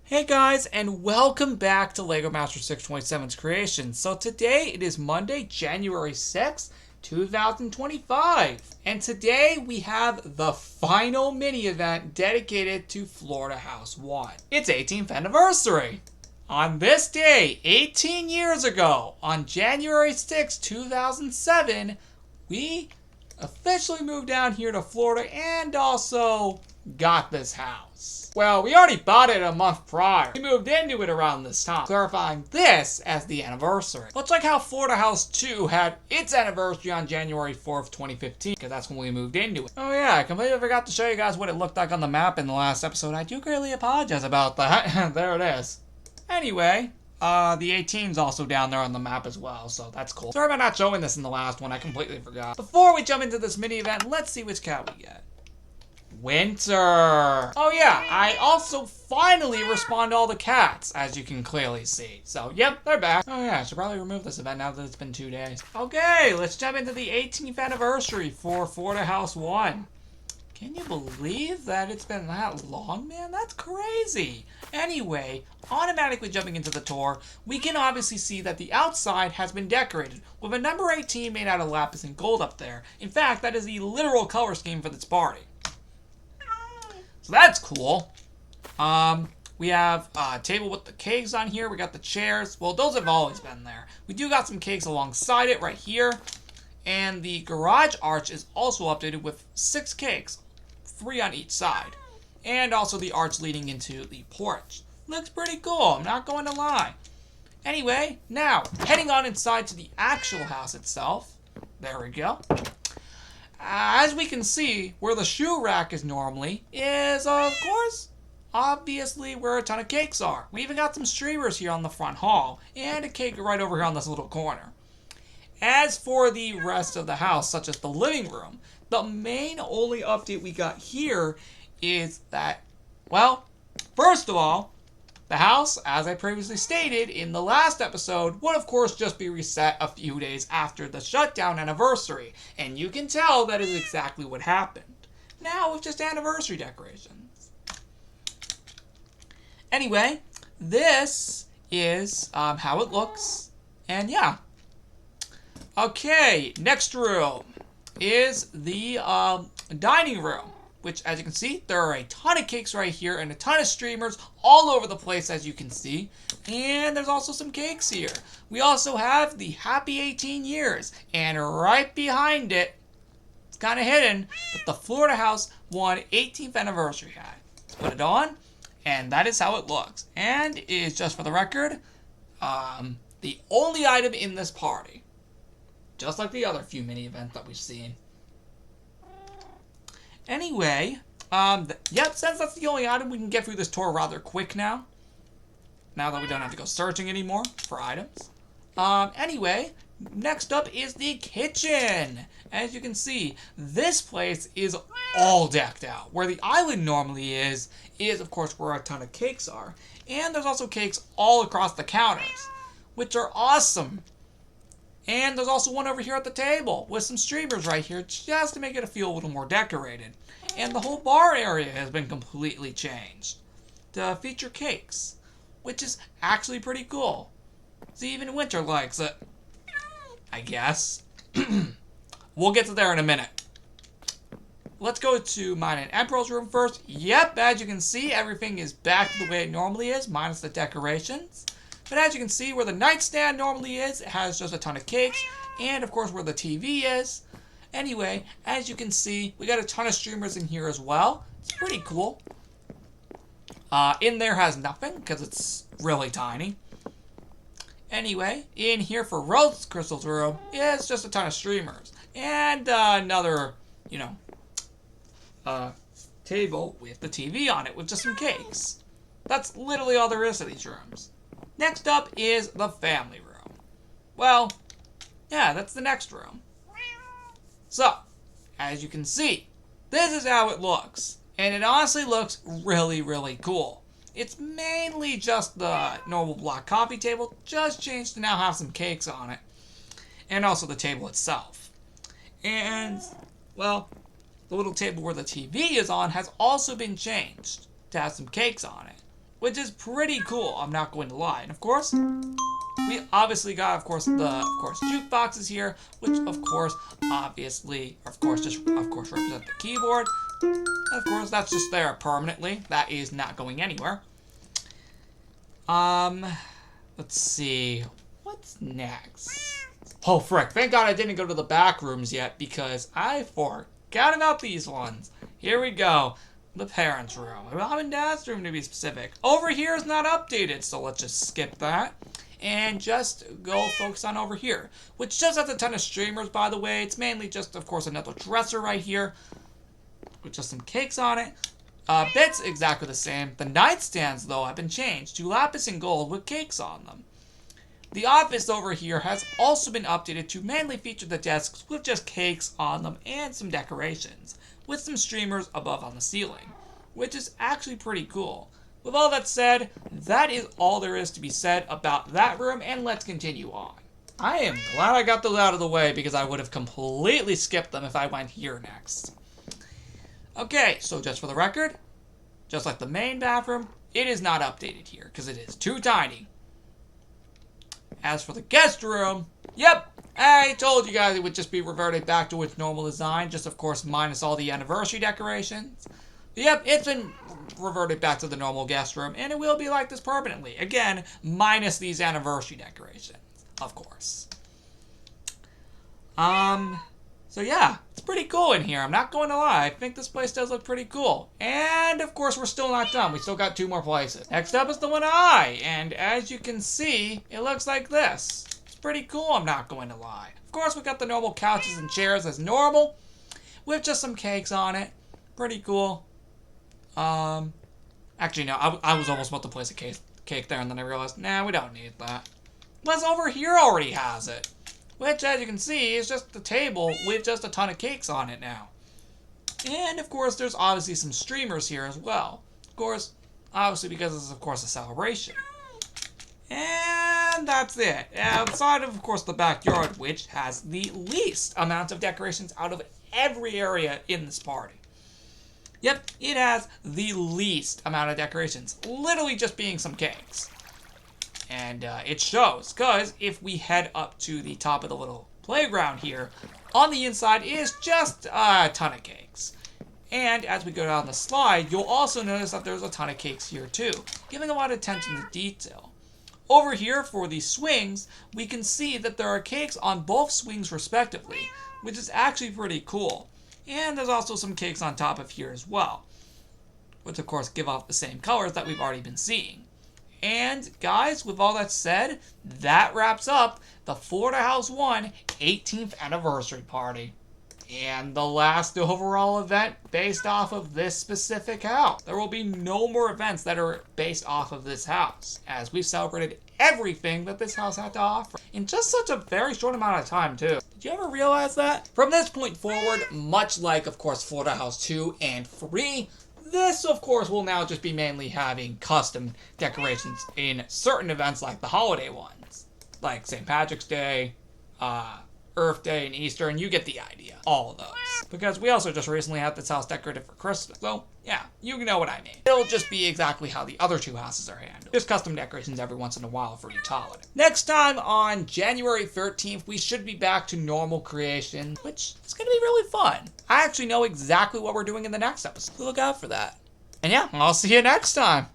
Hey guys, and welcome back to Legomaster627's Creations. So today it is Monday, January 6th, 2025. And today we have the final mini event dedicated to Florida House 1. Its 18th anniversary. On this day, 18 years ago, on January 6th, 2007, we officially moved down here to Florida and also got this house. Well, we already bought it a month prior. We moved into it around this time, clarifying this as the anniversary. Much like how Florida House 2 had its anniversary on January 4th, 2015, because that's when we moved into it. Oh yeah, I completely forgot to show you guys what it looked like on the map in the last episode. I do greatly apologize about that. There it is. Anyway, the 18's also down there on the map as well, so that's cool. Sorry about not showing this in the last one, I completely forgot. Before we jump into this mini event, let's see which cat we get. Winter. Oh yeah, I also finally respawned all the cats, as you can clearly see. So, yep, they're back. Oh yeah, I should probably remove this event now that it's been 2 days. Okay, let's jump into the 18th anniversary for Florida House 1. Can you believe that it's been that long, man? That's crazy. Anyway, automatically jumping into the tour, we can obviously see that the outside has been decorated with a number 18 made out of lapis and gold up there. In fact, that is the literal color scheme for this party. So that's cool. We have a table with the cakes on here. We got the chairs. Well, those have always been there. We do got some cakes alongside it right here. And the garage arch is also updated with 6 cakes, 3 on each side. And also the arch leading into the porch. Looks pretty cool, I'm not going to lie. Anyway, now, heading on inside to the actual house itself. There we go. As we can see, where the shoe rack is normally is, of course, obviously where a ton of cakes are. We even got some streamers here on the front hall, and a cake right over here on this little corner. As for the rest of the house, such as the living room, the main only update we got here is that, well, first of all, the house, as I previously stated in the last episode, would of course just be reset a few days after the shutdown anniversary, and you can tell that is exactly what happened. Now with just anniversary decorations. Anyway, this is how it looks, and yeah. Okay, next room is the dining room, which, as you can see, there are a ton of cakes right here and a ton of streamers all over the place, as you can see. And there's also some cakes here. We also have the Happy 18 Years, and right behind it, it's kind of hidden, but the Florida House 1 18th anniversary hat. Let's put it on, and that is how it looks. And it is, just for the record, the only item in this party. Just like the other few mini events that we've seen. Anyway, yep, since that's the only item, we can get through this tour rather quick now. Now that we don't have to go searching anymore for items. Anyway, next up is the kitchen. As you can see, this place is all decked out. Where the island normally is of course where a ton of cakes are. And there's also cakes all across the counters, which are awesome. And there's also one over here at the table with some streamers right here just to make it feel a little more decorated. And the whole bar area has been completely changed to feature cakes, which is actually pretty cool. See, even Winter likes it, I guess. We'll get to there in a minute. Let's go to mine and Emperor's room first. Yep, as you can see, everything is back to the way it normally is, minus the decorations. But as you can see, where the nightstand normally is, it has just a ton of cakes. And, of course, where the TV is. Anyway, as you can see, we got a ton of streamers in here as well. It's pretty cool. In there has nothing, because it's really tiny. Anyway, in here for Rose Crystal's room, yeah, it's just a ton of streamers. And another, table with the TV on it, with just some cakes. That's literally all there is to these rooms. Next up is the family room. Well, yeah, that's the next room. So, as you can see, this is how it looks. And it honestly looks really, really cool. It's mainly just the normal black coffee table, just changed to now have some cakes on it. And also the table itself. And, well, the little table where the TV is on has also been changed to have some cakes on it. which is pretty cool, I'm not going to lie. And of course, we obviously got, of course, jukeboxes here, which of course, obviously, represent the keyboard. Of course, that's just there permanently. That is not going anywhere. Let's see. What's next? Oh, frick. Thank God I didn't go to the back rooms yet because I forgot about these ones. Here we go. The parents' room. Mom and Dad's room, to be specific. Over here is not updated, so let's just skip that. And just go focus on over here, which just has a ton of streamers, by the way. It's mainly just, of course, another dresser right here with just some cakes on it. Beds exactly the same. The nightstands, though, have been changed to lapis and gold with cakes on them. The office over here has also been updated to mainly feature the desks with just cakes on them and some decorations, with some streamers above on the ceiling, which is actually pretty cool. With all that said, that is all there is to be said about that room, and let's continue on. I am glad I got those out of the way because I would have completely skipped them if I went here next. Okay, so just for the record, just like the main bathroom, it is not updated here because it is too tiny. As for the guest room, yep, I told you guys it would just be reverted back to its normal design, just of course minus all the anniversary decorations. Yep, it's been reverted back to the normal guest room, and it will be like this permanently. Again, minus these anniversary decorations, of course. So yeah, it's pretty cool in here. I'm not going to lie. I think this place does look pretty cool. And of course, we're still not done. We still got 2 more places. Next up is the lanai, and as you can see, it looks like this. It's pretty cool, I'm not going to lie. Of course, we got the normal couches and chairs as normal, with just some cakes on it. Pretty cool. Actually, no, I was almost about to place a cake there, and then I realized, nah, we don't need that. Plus, over here already has it. Which, as you can see, is just the table with just a ton of cakes on it now. And, of course, there's obviously some streamers here as well. Of course, obviously because this is, of course, a celebration. And that's it. Outside of course, the backyard, which has the least amount of decorations out of every area in this party. Yep, it has the least amount of decorations. Literally just being some cakes. And it shows, because if we head up to the top of the little playground here, on the inside is just a ton of cakes. And as we go down the slide, you'll also notice that there's a ton of cakes here too, giving a lot of attention to detail. Over here for the swings, we can see that there are cakes on both swings respectively, which is actually pretty cool. And there's also some cakes on top of here as well, which of course give off the same colors that we've already been seeing. And guys, with all that said, that wraps up the Florida House 1 18th anniversary party. And the last overall event based off of this specific house. There will be no more events that are based off of this house, as we've celebrated everything that this house had to offer in just such a very short amount of time too. Did you ever realize that? From this point forward, much like of course Florida House 2 and 3, this, of course, will now just be mainly having custom decorations in certain events like the holiday ones. Like St. Patrick's Day, Earth Day, and Easter, and you get the idea. All of those. Because we also just recently had this house decorated for Christmas. So, yeah, you know what I mean. It'll just be exactly how the other 2 houses are handled. Just custom decorations every once in a while for each holiday. Next time on January 13th, we should be back to normal creation, which is going to be really fun. I actually know exactly what we're doing in the next episode, so look out for that. And yeah, I'll see you next time.